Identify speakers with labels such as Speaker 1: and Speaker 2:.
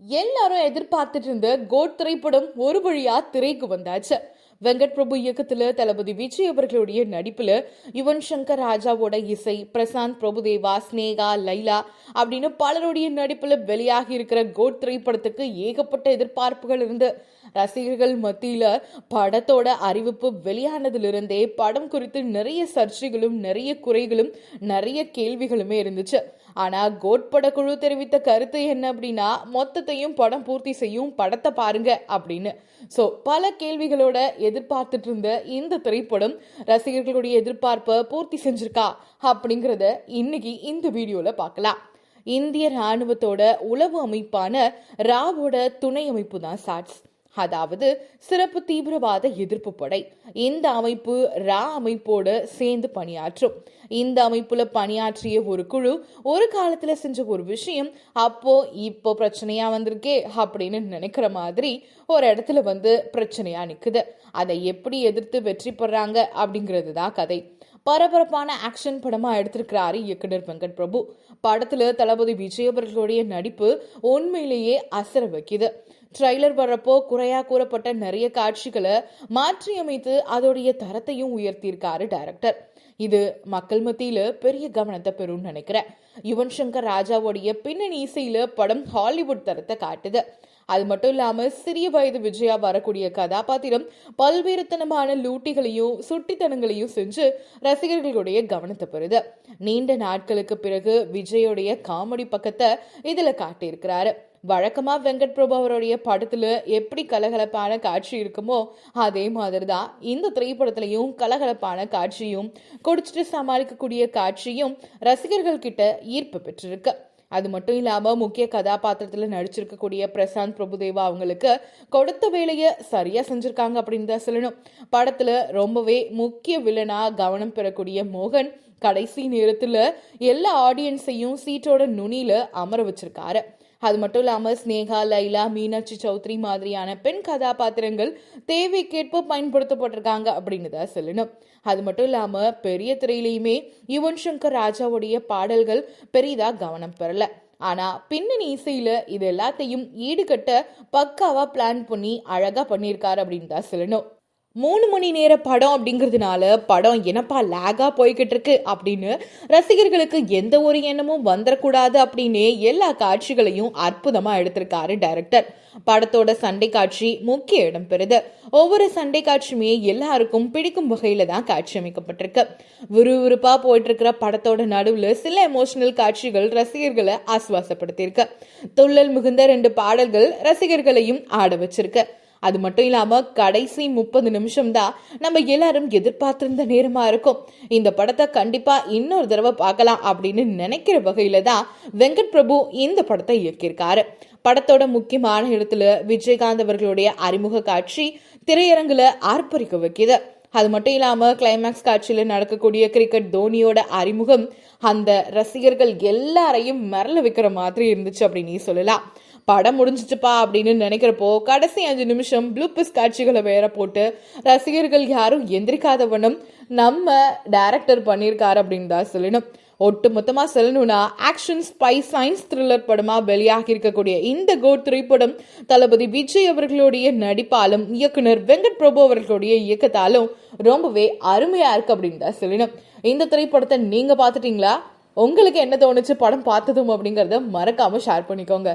Speaker 1: எல்லாரும் எதிர்பார்த்துட்டு இருந்த கோட் திரைப்படம் ஒரு வழியா திரைக்கு வந்தாச்சு. வெங்கட் பிரபு இயக்கத்துல தளபதி விஜய் அவர்களுடைய நடிப்புல யுவன் சங்கர் ராஜாவோட இசை, பிரசாந்த் பிரபுதேவா, ஸ்னேகா, லைலா அப்படின்னு பலருடைய நடிப்புல வெளியாகி இருக்கிற கோட் திரைப்படத்துக்கு ஏகப்பட்ட எதிர்பார்ப்புகள் இருந்து ரசிகர்கள் மத்தியில படத்தோட அறிவிப்பு வெளியானதிலிருந்தே படம் குறித்து நிறைய சர்ச்சைகளும் நிறைய குறைகளும் நிறைய கேள்விகளுமே இருந்துச்சு. ஆனா கோட் படக்குழு தெரிவித்த கருத்து என்ன அப்படின்னா, மொத்தத்தையும் படம் பூர்த்தி செய்யும், படத்தை பாருங்க அப்படின்னு. சோ பல கேள்விகளோட எதிர்பார்த்துட்டு இருந்த இந்த திரைப்படம் ரசிகர்களுடைய எதிர்பார்ப்பை பூர்த்தி செஞ்சிருக்கா அப்படிங்கறத இன்னைக்கு இந்த வீடியோல பார்க்கலாம். இந்திய ராணுவத்தோட உளவு அமைப்பான ராவோட துணை அமைப்பு தான் சாட்ஸ், அதாவது சிறப்பு தீவிரவாத எதிர்ப்பு படை. இந்த அமைப்பு ரா அமைப்போடு சேர்ந்து பணியாற்றும். இந்த அமைப்புல பணியாற்றிய ஒரு குழு ஒரு காலத்துல செஞ்ச ஒரு விஷயம் இப்போ பிரச்சனையா வந்திருக்கே அப்படின்னு நினைக்கிற மாதிரி ஒரு இடத்துல பிரச்சனையா நிக்குது. அதை எப்படி எதிர்த்து வெற்றி பெறாங்க அப்படிங்கிறது தான் கதை. பரபரப்பான ஆக்ஷன் படமா எடுத்திருக்கிறாரு இயக்குனர் வெங்கட் பிரபு. படத்துல தளபதி விஜய் அவர்களுடைய நடிப்பு உண்மையிலேயே அசர வைக்குது. ட்ரெய்லர் வர்றப்போ குறையா கூறப்பட்ட நிறைய காட்சிகளை மாற்றி அமைத்து அதோடைய தரத்தையும் உயர்த்தியிருக்காரு டைரக்டர். இது மக்கள் மத்தியில பெரிய கவனத்தை பெறும் நினைக்கிறேன். யுவன் சங்கர் ராஜாவுடைய பின்னணி இசையில படம் ஹாலிவுட் தரத்தை காட்டுது. அது மட்டும் இல்லாம சிறிய வயது விஜயா வரக்கூடிய கதாபாத்திரம் பல்வேறு தனமான லூட்டிகளையும் சுட்டித்தனங்களையும் செஞ்சு ரசிகர்களுடைய கவனத்தை பெறுது. நீண்ட நாட்களுக்கு பிறகு விஜயோடைய காமெடி பக்கத்தை இதுல காட்டியிருக்கிறாரு. வழக்கமா வெங்கட் பிரபு அவருடைய படத்துல எப்படி கலகலப்பான காட்சி இருக்குமோ அதே மாதிரிதான் இந்த திரைப்படத்திலையும் கலகலப்பான காட்சியும் குடிச்சிட்டு சமாளிக்கக்கூடிய காட்சியும் ரசிகர்கள் கிட்ட ஈர்ப்பு பெற்றிருக்கு. அது மட்டும் இல்லாம முக்கிய கதாபாத்திரத்துல நடிச்சிருக்கக்கூடிய பிரசாந்த் பிரபுதேவா அவங்களுக்கு கொடுத்த வேலையை சரியா செஞ்சிருக்காங்க அப்படின்னு தான் சொல்லணும். படத்துல ரொம்பவே முக்கிய வில்லனா கவனம் பெறக்கூடிய மோகன் கடைசி நேரத்துல எல்லா ஆடியன்ஸையும் சீட்டோட நுனியில அமர வச்சிருக்காரு. அது மட்டும் இல்லாம ஸ்னேகா, லைலா, மீனாட்சி சௌத்ரி மாதிரியான பெண் கதாபாத்திரங்கள் தேவைக்கேற்ப பயன்படுத்தப்பட்டிருக்காங்க அப்படின்னு தான் சொல்லணும். அது மட்டும் இல்லாம பெரிய திரையிலையுமே யுவன் சங்கர் ராஜாவுடைய பாடல்கள் பெரிதா கவனம் பெறல. ஆனா பின்னணி இசையில இது எல்லாத்தையும் ஈடுகட்ட பக்காவா பிளான் பண்ணி அழகா பண்ணியிருக்காரு அப்படின்னு தான் சொல்லணும். 3 மணி நேர படம் அப்படிங்கிறதுனால படம் என்னப்பா லேகா போய்கிட்டு இருக்கு அப்படின்னு ரசிகர்களுக்கு எந்த ஒரு எண்ணமும் வந்துடக்கூடாது அப்படின்னு எல்லா காட்சிகளையும் அற்புதமா எடுத்திருக்காரு டைரக்டர். படத்தோட சண்டை காட்சி முக்கிய இடம் பெறுது. ஒவ்வொரு சண்டை காட்சியுமே எல்லாருக்கும் பிடிக்கும் வகையில தான் காட்சி அமைக்கப்பட்டிருக்கு. விறுவிறுப்பா போயிட்டு இருக்கிற படத்தோட நடுவுல சில எமோஷனல் காட்சிகள் ரசிகர்களை ஆசுவாசப்படுத்தியிருக்கு. துள்ளல் மிகுந்த 2 பாடல்கள் ரசிகர்களையும் ஆட வச்சிருக்கு. அது மட்டும் இல்லாம கடைசி 30 நிமிஷம் தான் நம்ம எல்லாரும் எதிர்பார்த்திருந்த நேரமா இருக்கும். இந்த படத்தை கண்டிப்பா இன்னொரு தடவை பார்க்கலாம் அப்படின்னு நினைக்கிற வகையில தான் வெங்கட் பிரபு இந்த படத்தை இயக்கியிருக்காரு. படத்தோட முக்கியமான இடத்துல விஜயகாந்த் அவர்களுடைய அறிமுக காட்சி திரையரங்குல ஆர்ப்பரிக்க வைக்குது. அது மட்டும் இல்லாம கிளைமேக்ஸ் காட்சியில நடக்கக்கூடிய கிரிக்கெட் தோனியோட அறிமுகம் அந்த ரசிகர்கள் எல்லாரையும் மரல வைக்கிற மாதிரி இருந்துச்சு அப்படின்னு சொல்லலாம். படம் முடிஞ்சிச்சுப்பா அப்படின்னு நினைக்கிறப்போ கடைசி 5 நிமிஷம் ப்ளூபிஸ் காட்சிகளை வேற போட்டு ரசிகர்கள் யாரும் எந்திரிக்காதவனும் நம்ம டைரக்டர் பண்ணியிருக்காரு அப்படின்னு தான் சொல்லணும். ஒட்டு மொத்தமா சொல்லணும்னா ஆக்ஷன், ஸ்பை, சயின்ஸ் த்ரில்லர் படமா வெளியாகி இருக்கக்கூடிய இந்த கோட் திரைப்படம் தளபதி விஜய் அவர்களுடைய நடிப்பாலும் இயக்குனர் வெங்கட் பிரபு அவர்களுடைய இயக்கத்தாலும் ரொம்பவே அருமையா இருக்கு அப்படின்னு தான் சொல்லணும். இந்த திரைப்படத்தை நீங்க பாத்துட்டீங்களா? உங்களுக்கு என்ன தோணுச்சு படம் பார்த்ததும் அப்படிங்கறத மறக்காம ஷேர் பண்ணிக்கோங்க.